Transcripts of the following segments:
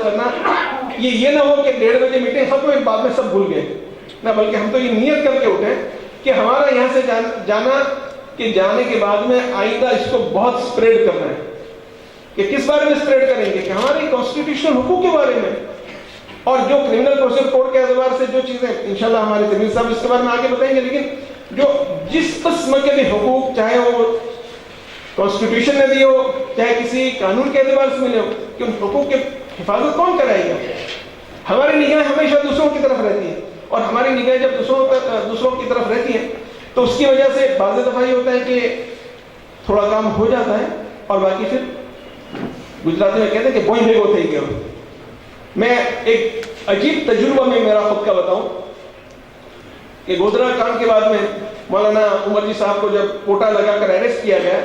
करना, ये ना हो कि 1:30 बजे मीटिंग खत्म हुई बाद में सब भूल गए ना, बल्कि हम तो ये नियत करके उठे कि हमारा यहाँ से जाना कि जाने के बाद में आइंदा इसको बहुत स्प्रेड करना है। कि किस बारे में स्प्रेड करेंगे? कि हमारे कॉन्स्टिट्यूशनल हुकूक के बारे में, और जो क्रिमिनल प्रोसीजर कोड के एतबार से जो चीजें इंशाल्लाह हमारे जमीन साहब इसके बारे में आगे बताएंगे, लेकिन जो जिस किस्म के भी हुकूक, चाहे वो कॉन्स्टिट्यूशन ने दिए हो, चाहे किसी कानून के एतबार से मिले हो, कि उन हुकूक की हिफाजत कौन कराएगा? हमारी निगाह हमेशा दूसरों की तरफ रहती है, और हमारी निगाह जब दूसरों की तरफ रहती है तो उसकी वजह से बाज़ दफ़ा ये होता है कि थोड़ा काम हो जाता है और बाकी फिर गुजराती में कहते हैं कि बोई भेगो थी गयो। मैं एक अजीब तजुर्बा में मेरा खुद का बताऊं कि गोधरा कांड के बाद में मौलाना उमर जी साहब को जब कोटा लगाकर अरेस्ट किया गया,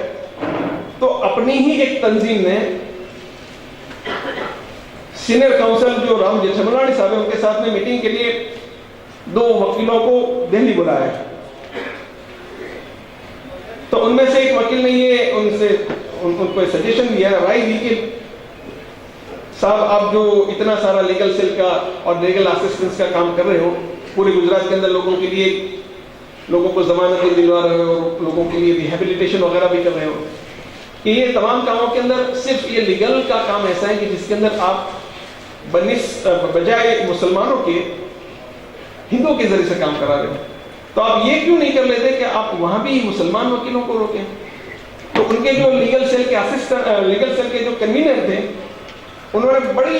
तो अपनी ही एक तंजीम ने सीनियर काउंसिल जो राम जेठमलानी साहब है, उनके साथ में मीटिंग के लिए 2 वकीलों को दिल्ली बुलाया। तो उनमें से एक वकील ने ये उनको सजेशन दिया, राय दी कि साहब आप जो इतना सारा लीगल सेल का और लीगल असिस्टेंस का काम कर रहे हो, पूरे गुजरात के अंदर लोगों के लिए, लोगों को जमानत दिलवा रहे हो, लोगों के लिए रिहेबिलिटेशन वगैरह भी कर रहे हो, कि ये तमाम कामों के अंदर सिर्फ ये लीगल का काम ऐसा है कि जिसके अंदर आप बजाय मुसलमानों के हिंदुओं के जरिए से काम करा रहे हो, तो आप ये क्यों नहीं कर लेते कि आप वहां भी मुसलमान वकीलों को रोकें? तो उनके जो लीगल सेल के जो कन्वीनर थे, उन्होंने बड़ी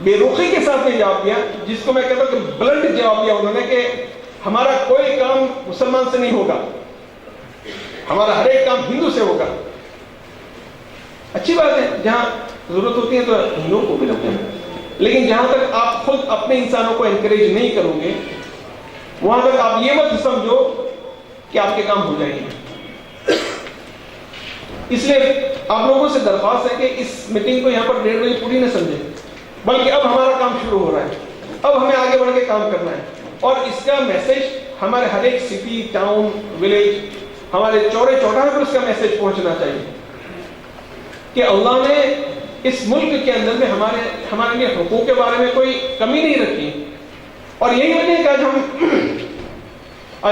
बेरुखी के साथ में जवाब दिया, जिसको मैं कहता हूं कि ब्लंट जवाब दिया उन्होंने कि हमारा कोई काम मुसलमान से नहीं होगा, हमारा हर एक काम हिंदू से होगा। अच्छी बात है, जहां जरूरत होती है तो हिंदुओं को भी रखते हैं, लेकिन जहां तक आप खुद अपने इंसानों को एनकरेज नहीं करोगे, वहां तक आप ये मत समझो कि आपके काम हो जाएंगे। इसलिए आप लोगों से दरख्वास्त है कि इस मीटिंग को यहाँ पर 1:30 बजे पूरी न समझें, बल्कि अब हमारा काम शुरू हो रहा है, अब हमें आगे बढ़ के काम करना है, और इसका मैसेज हमारे हर एक सिटी, टाउन, विलेज, हमारे चौरे चौराहे पर इसका मैसेज पहुंचना चाहिए कि अल्लाह ने इस मुल्क के अंदर में हमारे लिए हुकूक के बारे में कोई कमी नहीं रखी। और यही वजह है कि आज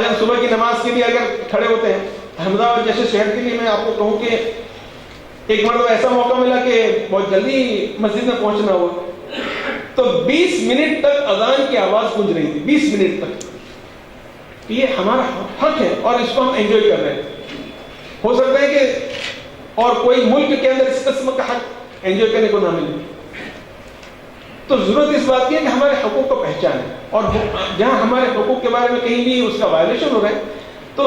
हम सुबह की नमाज के लिए अगर खड़े होते हैं, अहमदाबाद जैसे शहर के लिए मैं आपको कहूं कि एक मरतबा ऐसा मौका मिला कि बहुत जल्दी मस्जिद में पहुंचना हुआ, तो 20 मिनट तक अजान की आवाज गूंज रही थी, 20 मिनट तक। ये हमारा हक है और इसको हम एंजॉय कर रहे हैं। हो सकता है कि और कोई मुल्क के अंदर इस किस्म का हक एंजॉय करने को ना मिले, तो जरूरत इस बात की है कि हमारे हकूक को पहचाने, और जहां हमारे हकूक के बारे में कहीं भी उसका वायलेशन हो रहा है तो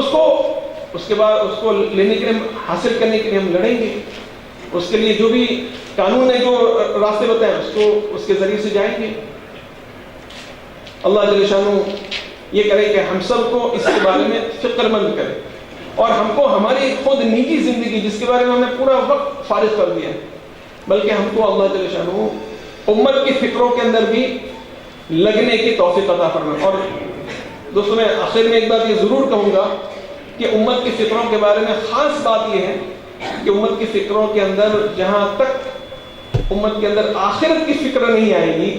उसके बाद उसको लेने के लिए, हासिल करने के लिए हम लड़ेंगे। उसके लिए जो भी कानून ने जो रास्ते बताए उसके जरिए से जाएंगे। अल्लाह जल्ल शानू ये करे कि हम सबको इसके बारे में फिक्रमंद करे, और हमको हमारी खुद निजी जिंदगी जिसके बारे में हमने पूरा वक्त फारिग कर दिया, बल्कि हमको अल्लाह जल्ल शानू उम्मत की फिक्रों के अंदर भी लगने की तौफीक अता फरमाए। और दोस्तों, मैं आखिर में एक बात ये जरूर कहूंगा कि उम्मत की फिक्रों के बारे में खास बात यह है कि उम्मत की फिक्रों के अंदर, जहां तक उम्मत के अंदर आखिरत की फिक्र नहीं आएगी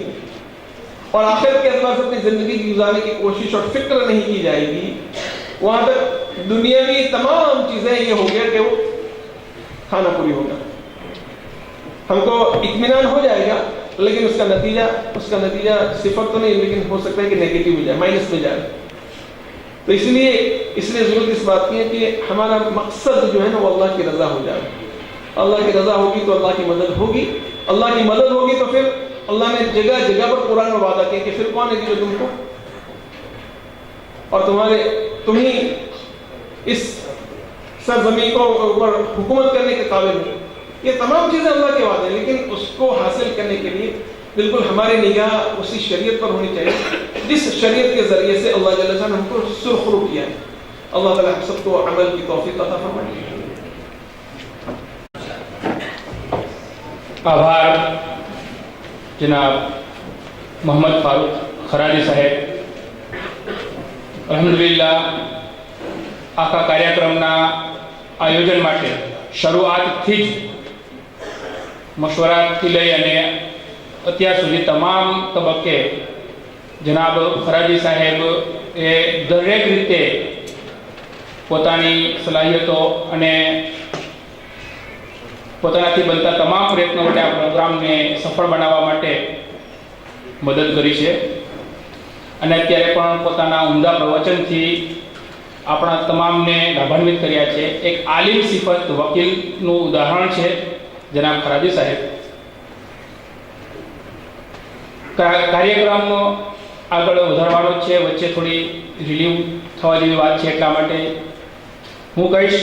और आखिरत के अतबार से अपनी जिंदगी गुजारने की कोशिश और फिक्र नहीं की जाएगी, वहां तक दुनियावी तमाम चीजें ये हो गया कि वो खाना पूरी होगा, हमको इत्मीनान हो जाएगा, लेकिन उसका नतीजा सिफर तो नहीं, लेकिन हो सकता है कि नेगेटिव हो जाए, माइनस में जाए। तो इसलिए जरूरत इस बात की है कि हमारा मकसद जो है ना वो अल्लाह की रजा हो जाए। अल्लाह की रजा होगी तो अल्लाह की मदद होगी, अल्लाह की मदद होगी तो फिर अल्लाह ने जगह जगह पर कुरान में वादा किया कि फिर कौन है जो तुमको और तुम्ही इस सरजमीन को ऊपर हुकूमत करने के काबिल हो। ये तमाम चीजें अल्लाह के वादे, लेकिन उसको हासिल करने के लिए बिल्कुल हमारी निगाह उसी शरीयत पर होनी चाहिए जिस शरीयत के जरिए से अल्लाह जल्ल शान हमको सुरखरू किया है। अल्लाह ताला हम सबको अमल की तौफीक अता फरमाए। आभार जनाब मोहम्मद फारूक खराजी साहेब। अल्हम्दुलिल्लाह આખા કાર્યક્રમના આયોજન માટે શરૂઆતથી જ મશવરાથી લઈ અને અત્યાર સુધી તમામ તબક્કે જનાબ ખરાજી સાહેબ એ દરેક રીતે પોતાની સલાહિયતો અને પોતાનાથી બનતા તમામ પ્રયત્નો વડે આ પ્રોગ્રામને સફળ બનાવવા માટે મદદ કરી છે અને અત્યારે પણ પોતાના ઉમદા પ્રવચનથી આપણા તમામને લાભાન્વિત કર્યા છે. એક આલિમ સિફત વકીલનું ઉદાહરણ છે જનાબ ખરાજી સાહેબ. કાર્યક્રમ આગળ વધારવાનો છે, વચ્ચે થોડી રિલીવ થવા જેવી વાત છે, એટલા માટે હું કહીશ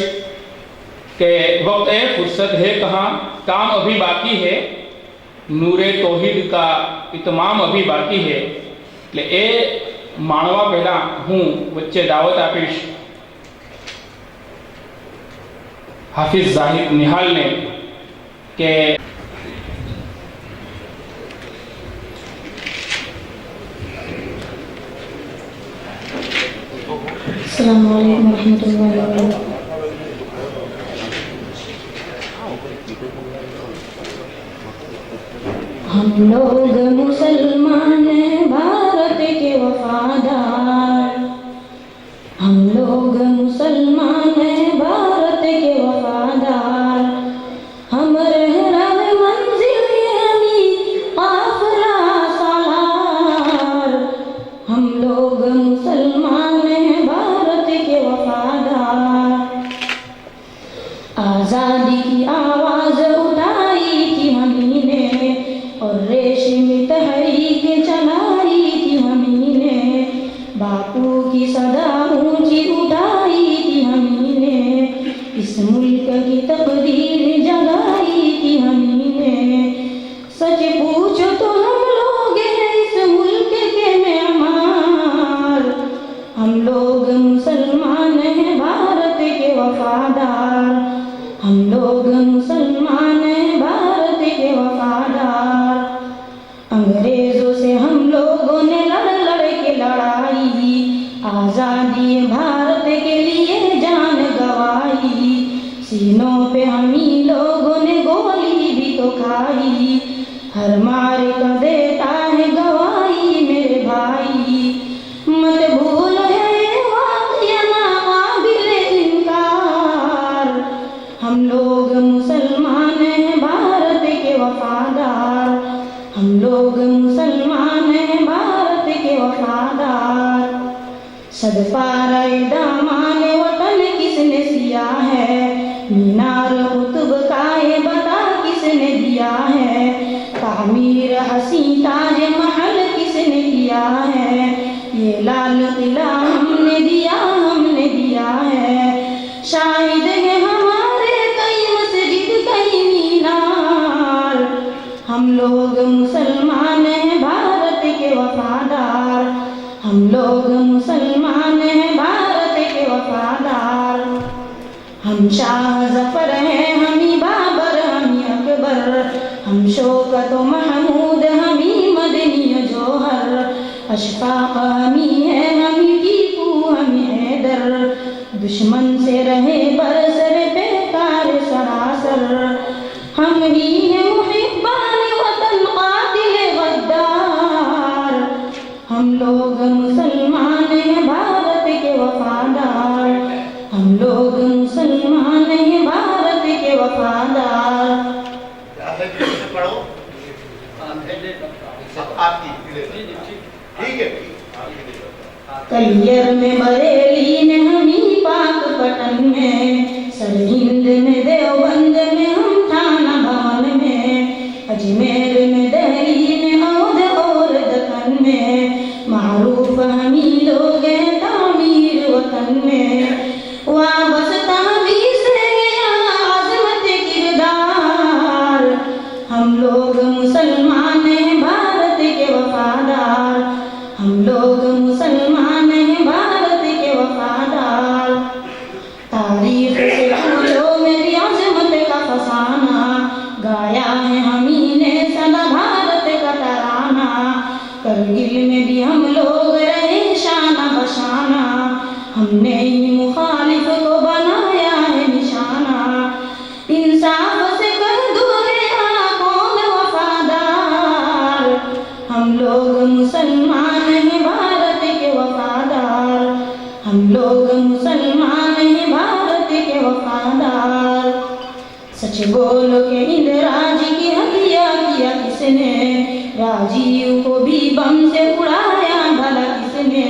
کہ وقت ہے فرصت ہے کہاں کام ابھی باقی ہے نور توحید کا اتمام ابھی باقی ہے. એટલે એ માણવા પહેલા હું વચ્ચે દાવત આપીશ હાફિઝ ઝાહિદ નિહાલને કે السلام علیکم ورحمۃ اللہ وبرکاتہ. ہم لوگ مسلمان ہیں بھارت کے وفادار. ہم لوگ مسلمان ہیں بھارت کے وفادار. ہم رہنم منزل ہمیں قافلہ سالار. ہم لوگ مسلمان ہیں بھارت کے وفادار. آزادی کی آواز اٹھائی تھی ہمیں نے اور ریشمی تحریک چلائی تھی ہمیں نے. باپو کی صدا اونچی اٹھائی تھی ہمیں نے. اس ملک کی تقدیر جگائی تھی ہمیں نے. سچ پوچھو تو ہم لوگ ہیں اس ملک کے معمار. ہم لوگ مسلمان ہیں بھارت کے وفادار. ہم لوگ مسلمان ہیں بھارت کے وفادار. انگریزوں سے ہم لوگوں نے لڑ کے لڑائی آزادی بھارت کے لیے جان گوائی. سینوں پہ ہمیں لوگوں نے گولی بھی تو کھائی. ہر مار کا دیتا ہے گواہی میرے بھائی. مت بھول ہے واقعہ ناقابل انکار. ہم لوگ مسلمان ہیں بھارت کے وفادار. ہم لوگ مسلمان ہیں بھارت کے وفادار. صدپارہ دامان وطن کس نے سیا ہے. مینار قطب کا یہ بتا کس نے دیا ہے. تعمیر حسین تاج محل کس نے کیا ہے. یہ لال قلعہ ہم نے دیا ہے. شاہد ہے ہمارے کئی مسجد کئی مینار. ہم لوگ مسلمان ہیں بھارت کے وفادار. ہم لوگ مسلمان ہیں بھارت کے وفادار. ہم شاہ ظفر ہیں ہمیں بابر ہمیں اکبر. ہم شوکت و محمود ہمیں مدنی جوہر. اشفاق ہمیں ہے ہمیں ٹیپو ہمیں حیدر. دشمن سے رہے برسر پیکار سراسر. ہم ہی ہیں محبان وطن قاتل غدار. ہم لوگ مسلمان ہیں بھارت کے وفادار. ہم لوگ مسلمان ہیں بھارت کے وفادار. کلیر میں بریلی نے ہمیں پاک پٹن میں. سرہند میں دیوبند میں ہم تھانہ بھون میں. اجمیر میں دہلی میں اودھ اور دکن میں. معروف ہمیں لوگ ہیں تعمیر وطن میں. وابستہ بھی سے عظمت کردار. ہم لوگ مسلمان ہیں بھارت کے وفادار. ہم لوگ مسلمان ہیں بھارت کے وفادار. تاریخ سے پوچھو میری عظمت کا فسانہ. گایا ہے ہمیں نے سدا بھارت کا ترانہ. کرگل میں بھی ہم لوگ رہے شانہ بشانہ. ہم نے ہی مخالف کو بنایا ہے نشانہ. انصاف سے کر دو رہا کون وفادار. हम लोग मुसलमान हैं भारत के वफादार, हम लोग मुसलमान हैं भारत के वफादार। सच बोलो के इंदिराज की हत्या किया किसने, राजीव को भी बम से उड़ाया भला किसने,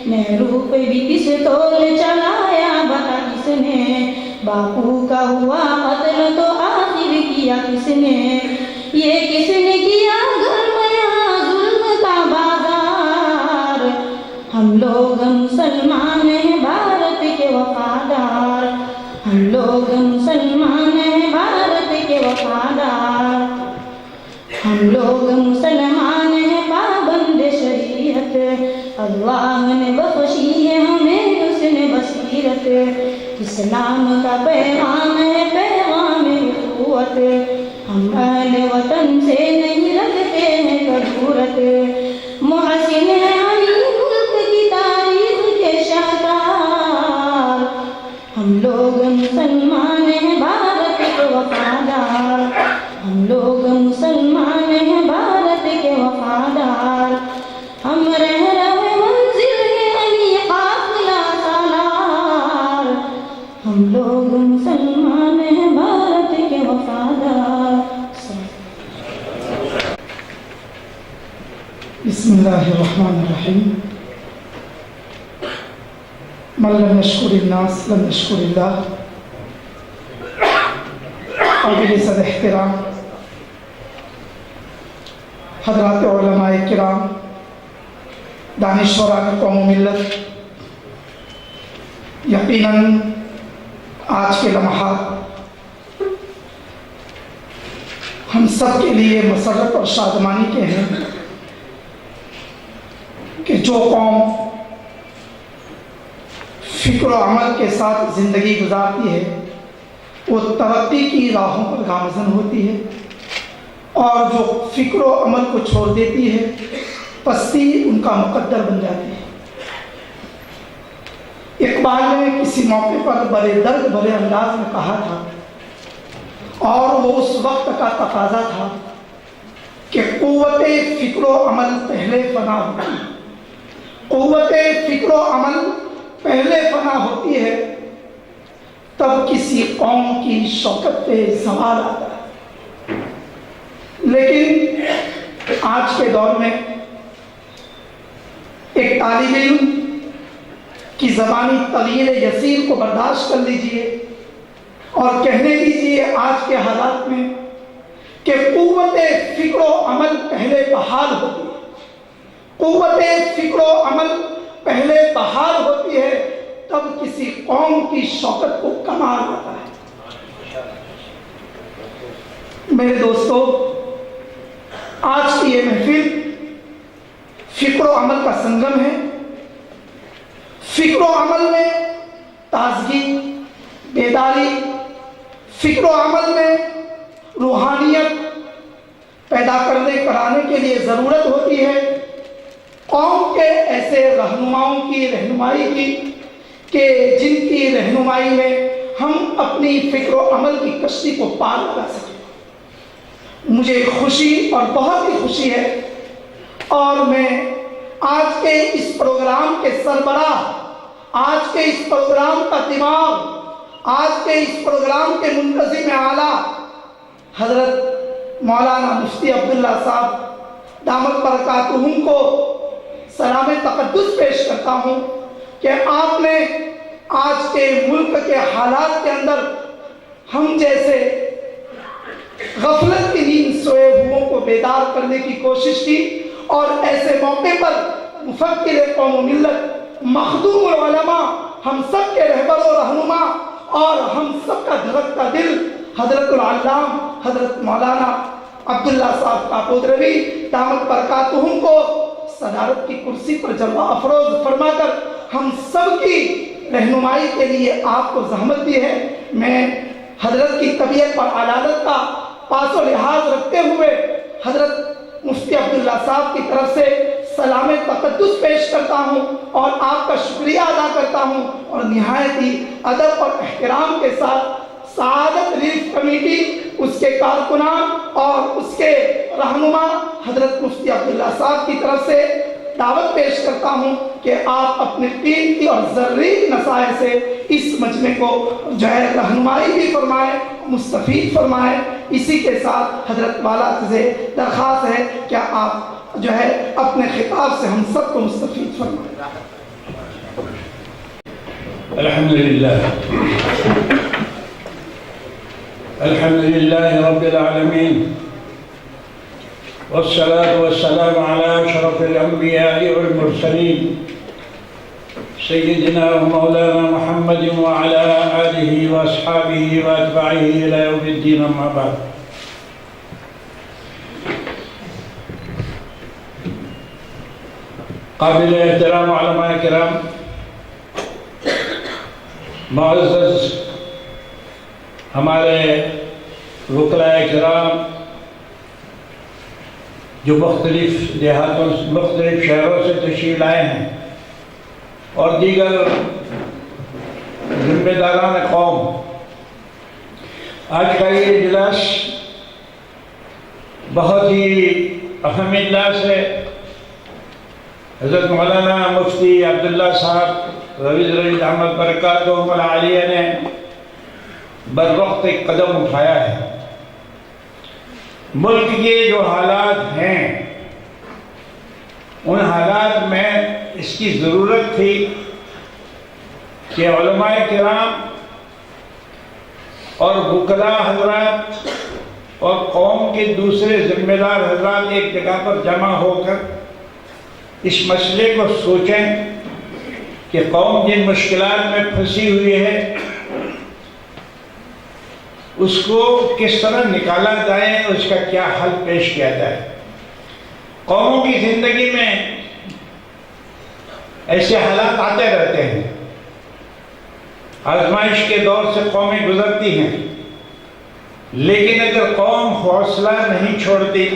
नेहरू पे भी पिस्तौल चलाया भला किसने, बापू का हुआ कत्ल तो आखिर किया किसने, ये किसने किया गरमाया जुल्म का बाजार। हम लोग मुसलमान हैं भारत के वफादार, हम लोग मुसलमान हैं भारत के वफादार, हम लोग मुसलमान हैं पाबंद शरीयत, अल्लाह ने बख्शी है हमें उसने बसीरत, इस्लाम का पैगाम है पैगाम कुव्वत, हम अहले वतन से नहीं रखते हैं कदूरत, मुहसिन है अली मुल्क की तारीख के शाहकार। हम लोग मुसलमान हैं भारत के वफादार, हम लोग मुसलमान हैं भारत के वफादार, हम रह रहे मंजिल है अली काफिला सालार। हम लोग मुसलमान हैं भारत के वफादार। बिस्मिल्लाहिर्रहमानिर्रहीम। मन लम यश्कुरिन्नास लम यश्कुरिल्लाह। काबिल सद एहतराम हज़रात उलमाए किराम, दानिश्वरान कौम मिल्लत, यकीनन आज के लम्हात हम सब के लिए मसरत और शादमानी के हैं कि जो कौम फ़िक्र व अमल के साथ ज़िंदगी गुजारती है वो तरक्की की राहों पर गामज़न होती है, और जो फ़िक्र व अमल को छोड़ देती है पस्ती उनका मुकद्दर बन जाती है। इकबाल ने किसी मौके पर बड़े दर्द भरे अंदाज में कहा था, और वो उस वक्त का तकाजा था कि क़ुव्वते फ़िक्र व अमल पहले फना होती है, क़ुव्वते फ़िक्र व अमल पहले फना होती है, तब किसी कौम की शौकत पे सवाल आता है। लेकिन आज के दौर में एक तालिब इल्म की ज़बानी तग़यीर यसीर को बर्दाश्त कर लीजिए और कहने दीजिए आज के हालात में कि क़ुव्वते फ़िक्र व अमल पहले बहाल होती है, क़ुव्वते फ़िक्र व अमल पहले बहाल होती है, तब किसी कौम की शौकत को कमाल आता है। मेरे दोस्तों, आज की ये महफिल फ़िक्र व अमल का संगम है। फ़िक्र व अमल में ताज़गी, बेदारी, फ़िक्र व अमल में रूहानियत पैदा कराने के लिए ज़रूरत होती है कौम के ऐसे रहनुमाओं की रहनुमाई की कि जिनकी रहनुमाई में हम अपनी फ़िक्र व अमल की कश्ती को पार लगा सकें। मुझे खुशी और बहुत ही खुशी है, और मैं आज के इस प्रोग्राम के सरबराह, आज के इस प्रोग्राम का दिमाग, आज के इस प्रोग्राम के मुंतज़िम आला हज़रत मौलाना मुफ्ती अब्दुल्ला साहब दामत बरकातुहुम को सलाम तक़द्दुस पेश करता हूँ कि आपने आज के मुल्क के हालात के अंदर हम जैसे गफलत की नींद सोए हुओं को बेदार करने की कोशिश की, और ऐसे मौके पर मुफक्किर कौम मिल्लत, मखदूम उलमा, हम सब के रहबर और रहनुमा और हम सब का धड़कता दिल हज़रतुल अल्लाम हज़रत मौलाना अब्दुल्ला साहब काकोदरवी दामत बरकातुहुम को सदारत की कुर्सी पर जलवा अफरोज फरमाकर हम सब की रहनुमाई के लिए आपको ज़हमत दी है। मैं हजरत की तबीयत पर अदालत का पासो लिहाज रखते हुए हजरत मुफ्ती अब्दुल्ला साहब की तरफ से सलाम तक़द्दुस पेश करता हूँ और आपका शुक्रिया अदा करता हूँ, और निहायत ही अदब और एहतराम के साथ सआदत रिलीफ कमेटी, उसके कारकुनान और उसके रहनुमा حضرت مفتی عبداللہ صاحب کی طرف سے دعوت پیش کرتا ہوں کہ آپ اپنے قیمتی اور ذری نصائح سے اس مجمع کو جو ہے رہنمائی بھی فرمائیں، مستفید فرمائیں۔ اسی کے ساتھ حضرت والا سے درخواست ہے کہ آپ جو ہے اپنے خطاب سے ہم سب کو مستفید فرمائیں۔ الحمدللہ رب العالمین والصلاة والسلام على أشرف الأنبياء والمرسلين سيدنا ومولانا محمد وعلى آله وأصحابه وأتباعه إلى يوم الدين، أما بعد۔ قابل احترام علماء کرام، معزز ہمارے وکلاء کرام جو مختلف دیہاتوں مختلف شہروں سے تشریف لائے ہیں، اور دیگر ذمہ داران قوم، آج کا یہ اجلاس بہت ہی اہم اجلاس ہے۔ حضرت مولانا مفتی عبداللہ صاحب رویز احمد برکاتہم العالیہ نے بر وقت ایک قدم اٹھایا ہے۔ ملک کے جو حالات ہیں، ان حالات میں اس کی ضرورت تھی کہ علماء کرام اور وکلاء حضرات اور قوم کے دوسرے ذمہ دار حضرات ایک جگہ پر جمع ہو کر اس مسئلے کو سوچیں کہ قوم جن مشکلات میں پھنسی ہوئی ہے اس کو کس طرح نکالا جائے، اس کا کیا حل پیش کیا جائے۔ قوموں کی زندگی میں ایسے حالات آتے رہتے ہیں، آزمائش کے دور سے قومیں گزرتی ہیں، لیکن اگر قوم حوصلہ نہیں چھوڑتی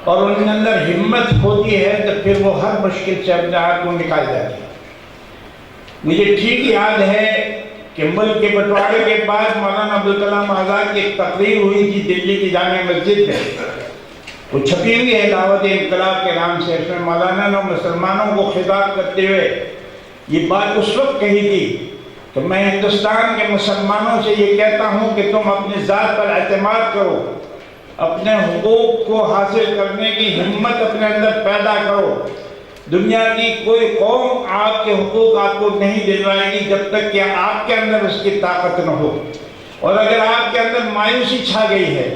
اور ان کے اندر ہمت ہوتی ہے تو پھر وہ ہر مشکل سے اپنے آپ کو نکال جاتی ہے۔ مجھے ٹھیک یاد ہے کہ ملک کے بٹوارے کے بعد مولانا ابوالکلام آزاد کی ایک تقریر ہوئی تھی دلی کی جامع مسجد میں، وہ چھپی ہوئی ہے دعوت انقلاب کے نام سے۔ اس میں مولانا نے مسلمانوں کو خطاب کرتے ہوئے یہ بات اس وقت کہی تھی کہ میں ہندوستان کے مسلمانوں سے یہ کہتا ہوں کہ تم اپنی ذات پر اعتماد کرو، اپنے حقوق کو حاصل کرنے کی ہمت اپنے اندر پیدا کرو۔ دنیا کی کوئی قوم آپ کے حقوق آپ کو نہیں دلوائے گی جب تک کہ آپ کے اندر اس کی طاقت نہ ہو، اور اگر آپ کے اندر مایوسی چھا گئی ہے،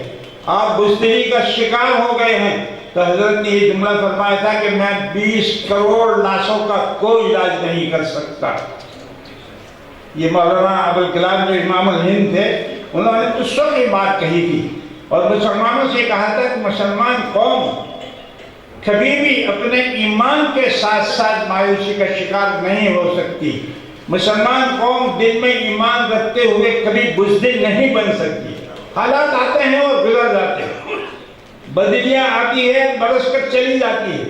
آپ بزدلی کا شکار ہو گئے ہیں، تو حضرت نے یہ جملہ فرمایا تھا کہ میں 20 کروڑ لاشوں کا کوئی علاج نہیں کر سکتا۔ یہ مولانا ابوالکلام جو امام الہند تھے، انہوں نے اس وقت یہ بات کہی تھی، اور مسلمانوں سے کہا تھا کہ مسلمان قوم کبھی بھی اپنے ایمان کے ساتھ ساتھ مایوسی کا شکار نہیں ہو سکتی۔ مسلمان قوم دل میں ایمان رکھتے ہوئے کبھی بزدل نہیں بن سکتی۔ حالات آتے ہیں اور گزر جاتے ہیں، بدلیاں آتی ہے، برس کر چلی جاتی ہے۔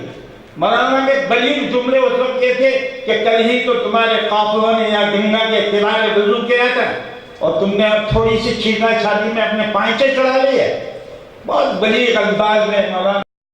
مولانا کے بلیغ جملے اس وقت یہ تھے کہ کل ہی تو تمہارے قافلوں نے یا گنگا کے کنارے وضو کیا تھا اور تم نے اب تھوڑی سی چھیٹا چھاتی میں اپنے پائچے چڑھا لیے۔ بہت بلیغ انداز میں مولانا